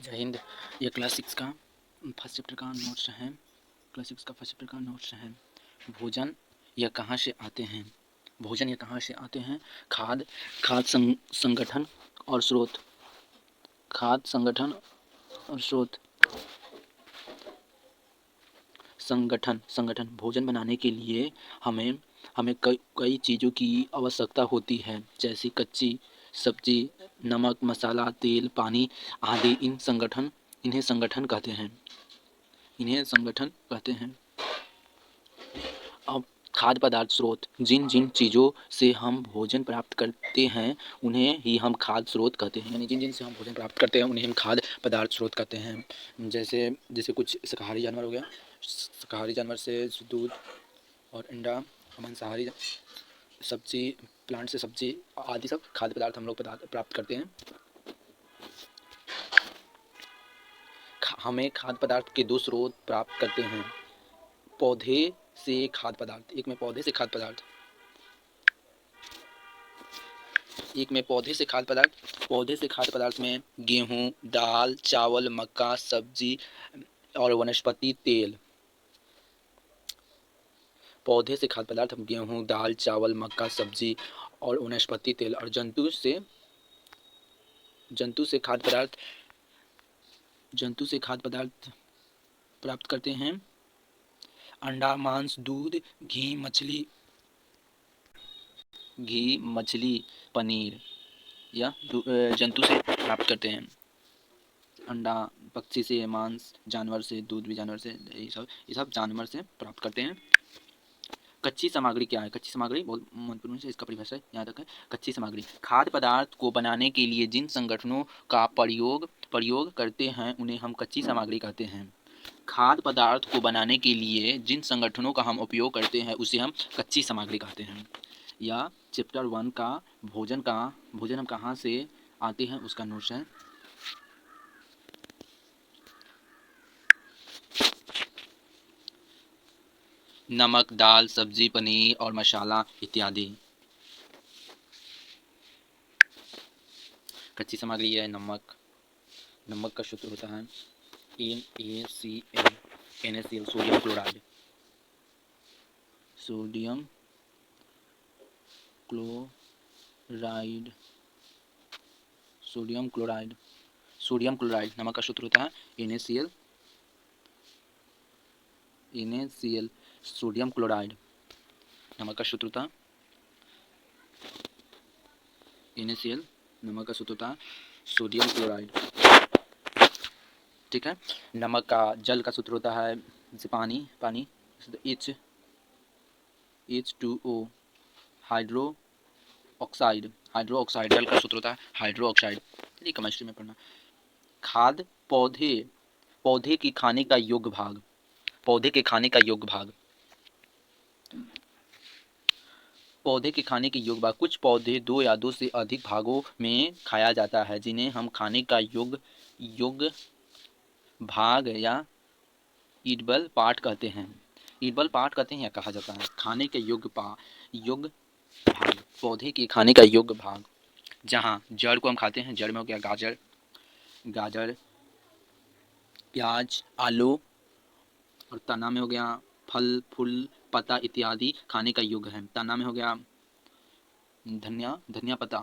जय हिंद। ये क्लास 6 का फर्स्ट चैप्टर का नोट्स है। क्लास 6 का फर्स्ट चैप्टर का नोट्स है। भोजन यह कहाँ से आते हैं? भोजन यह कहाँ से आते हैं? खाद्य संगठन और स्रोत। खाद्य संगठन और स्रोत। संगठन भोजन बनाने के लिए हमें हमें कई चीज़ों की आवश्यकता होती है, जैसे कच्ची सब्जी, नमक, मसाला, तेल, पानी आदि। इन्हें संगठन कहते हैं। अब खाद्य पदार्थ स्रोत। जिन जिन चीज़ों से हम भोजन प्राप्त करते हैं उन्हें ही हम खाद्य स्रोत कहते हैं। यानी जिन जिन से हम भोजन प्राप्त करते हैं उन्हें हम खाद्य पदार्थ स्रोत कहते हैं। जैसे जैसे कुछ शाकाहारी जानवर हो गया, शाकाहारी जानवर से दूध और अंडा, मांसाहारी सब्जी, प्लांट से सब्जी आदि सब खाद्य पदार्थ हम लोग प्राप्त करते हैं। हमें खाद्य पदार्थ के दो स्रोत प्राप्त करते हैं। पौधे से खाद्य पदार्थ। एक में पौधे से खाद्य पदार्थ में गेहूं, दाल, चावल, मक्का, सब्जी और वनस्पति तेल। पौधे से खाद्य पदार्थ हम गेहूं, दाल, चावल, मक्का, सब्जी और वनस्पति तेल। और जंतु से खाद्य पदार्थ प्राप्त करते हैं। अंडा, मांस, दूध, घी, मछली, पनीर या जंतु से प्राप्त करते हैं। अंडा पक्षी से, मांस जानवर से, दूध भी जानवर से, ये सब जानवर से प्राप्त करते हैं। कच्ची सामग्री क्या है? कच्ची सामग्री बहुत महत्वपूर्ण है, इसका परिभाषा यहाँ तक है। कच्ची सामग्री खाद्य पदार्थ को बनाने के लिए जिन संगठनों का प्रयोग करते हैं उन्हें हम कच्ची सामग्री कहते हैं। खाद्य पदार्थ को बनाने के लिए जिन संगठनों का हम उपयोग करते हैं उसे हम कच्ची सामग्री कहते हैं। या चैप्टर 1 का भोजन हम कहाँ से आते हैं उसका नोट्स है। नमक, दाल, सब्जी, पनीर और मसाला इत्यादि। कच्ची सामग्री है नमक। नमक का सूत्र होता है NaCl, sodium chloride. Sodium chloride नमक का सूत्र होता है NaCl, सोडियम क्लोराइड नमक का सूत्र होता है NaCl, नमक का सूत्र होता है सोडियम क्लोराइड। ठीक है। नमक का जल का सूत्र होता है जैसे पानी H2O। हाइड्रो ऑक्साइड जल का सूत्र होता है हाइड्रो ऑक्साइड। चलिए केमिस्ट्री में पढ़ना। खाद्य पौधे के खाने का योग्य भाग। पौधे के खाने के योग्य भाग। कुछ पौधे 2 या 2 से अधिक भागों में खाया जाता है, जिन्हें हम खाने का योग्य भाग या ईडेबल पार्ट कहते हैं। या कहा जाता है खाने के योग्य भाग। पौधे के खाने का योग्य भाग। जहाँ जड़ को हम खाते हैं, जड़ में हो गया गाजर, प्याज, आलू, और तना में हो गया फल, फूल, पत्ता इत्यादि खाने का योग्य है। तना में हो गया धनिया पत्ता,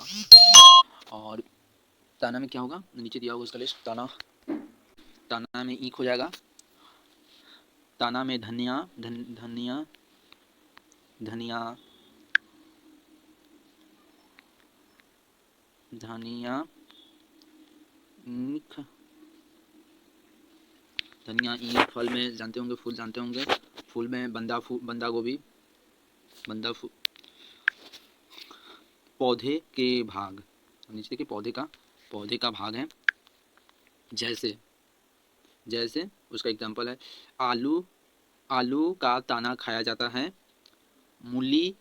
और तना में क्या होगा नीचे दिया होगा उसका लिस्ट। तना में ईख हो जाएगा। तना में धनिया, ईख। फल में जानते होंगे, फूल जानते होंगे। फूल में बंदा गोभी, पौधे के भाग। नीचे देखिए पौधे का भाग है। जैसे उसका एग्जांपल है आलू का तना खाया जाता है। मूली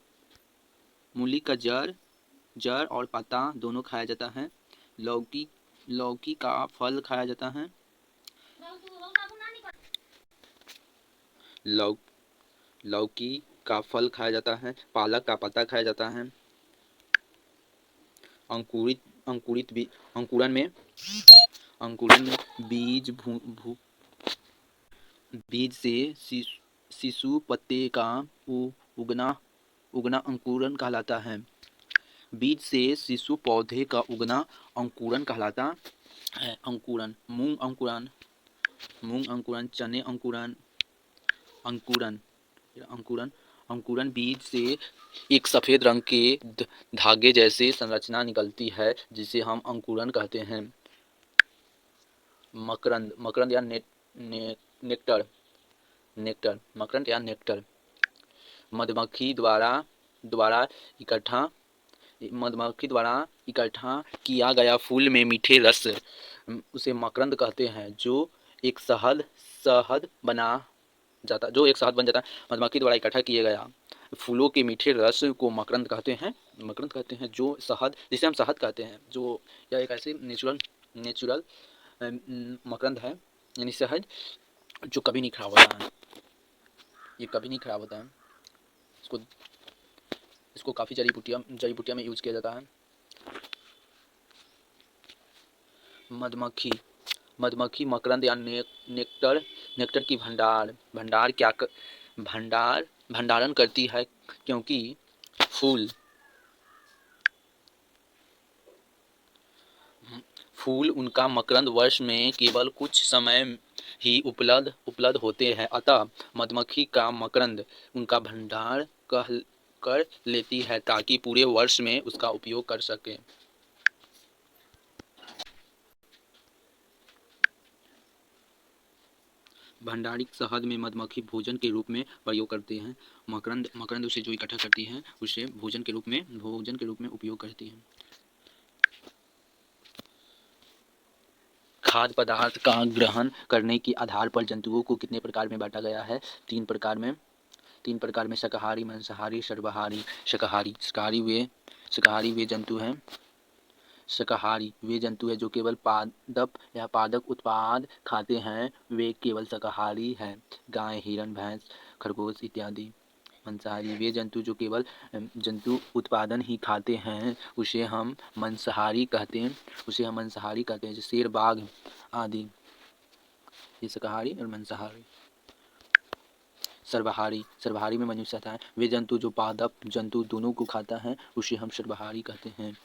का जड़ और पत्ता दोनों खाया जाता है। लौकी का फल खाया जाता है। लौकी का फल खाया जाता है। पालक का पत्ता खाया जाता है। अंकुरित अंकुरन में बीज से शिशु पत्ते का उगना उगना अंकुरन कहलाता है। बीज से शिशु पौधे का उगना अंकुरन कहलाता है। अंकुरन मूंग अंकुरन, चने अंकुरन, अंकुरन अंकुरन बीज से एक सफेद रंग के धागे जैसे संरचना निकलती है जिसे हम अंकुरन कहते हैं। मकरंद या नेक्टर मकरंद या नेक्टर मधुमक्खी द्वारा इकट्ठा किया गया फूल में मीठे रस उसे मकरंद कहते हैं, जो एक शहद बन जाता है। मधुमक्खी द्वारा इकट्ठा किए गया फूलों के मीठे रस को मकरंद कहते हैं, जो शहद जिसे हम शहद कहते हैं, जो यह एक ऐसे नेचुरल मकरंद है, यानी शहद जो कभी नहीं खराब होता है। ये कभी नहीं खराब होता है। इसको काफ़ी जड़ी बूटियाँ में यूज किया जाता है। मधुमक्खी मकरंद या नेक्टर की भंडारण करती है, क्योंकि फूल उनका मकरंद वर्ष में केवल कुछ समय ही उपलब्ध होते हैं। अतः मधुमक्खी का मकरंद उनका भंडार कर लेती है ताकि पूरे वर्ष में उसका उपयोग कर सके। भंडारित शहद में मधुमक्खी भोजन के रूप में प्रयोग करते हैं। मकरंद उसे जो इकट्ठा करती है उसे भोजन के रूप में उपयोग करती है। खाद्य पदार्थ का ग्रहण करने के आधार पर जंतुओं को कितने प्रकार में बांटा गया है? 3 प्रकार में शाकाहारी, मांसाहारी, सर्वाहारी। शाकाहारी वे जंतु हैं जो केवल पादप उत्पाद खाते हैं, वे केवल शाकाहारी हैं। गाय, हिरण, भैंस, खरगोश इत्यादि। मांसाहारी वे जंतु जो केवल जंतु उत्पादन ही खाते हैं, उसे हम मांसाहारी कहते हैं। जैसे शेर, बाघ आदि। ये शाकाहारी और मांसाहारी। सर्वाहारी में मनुष्य आता है। वे जंतु जो पादप जंतु दोनों को खाता है, उसे हम सर्वाहारी कहते हैं।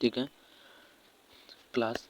ठीक है क्लास।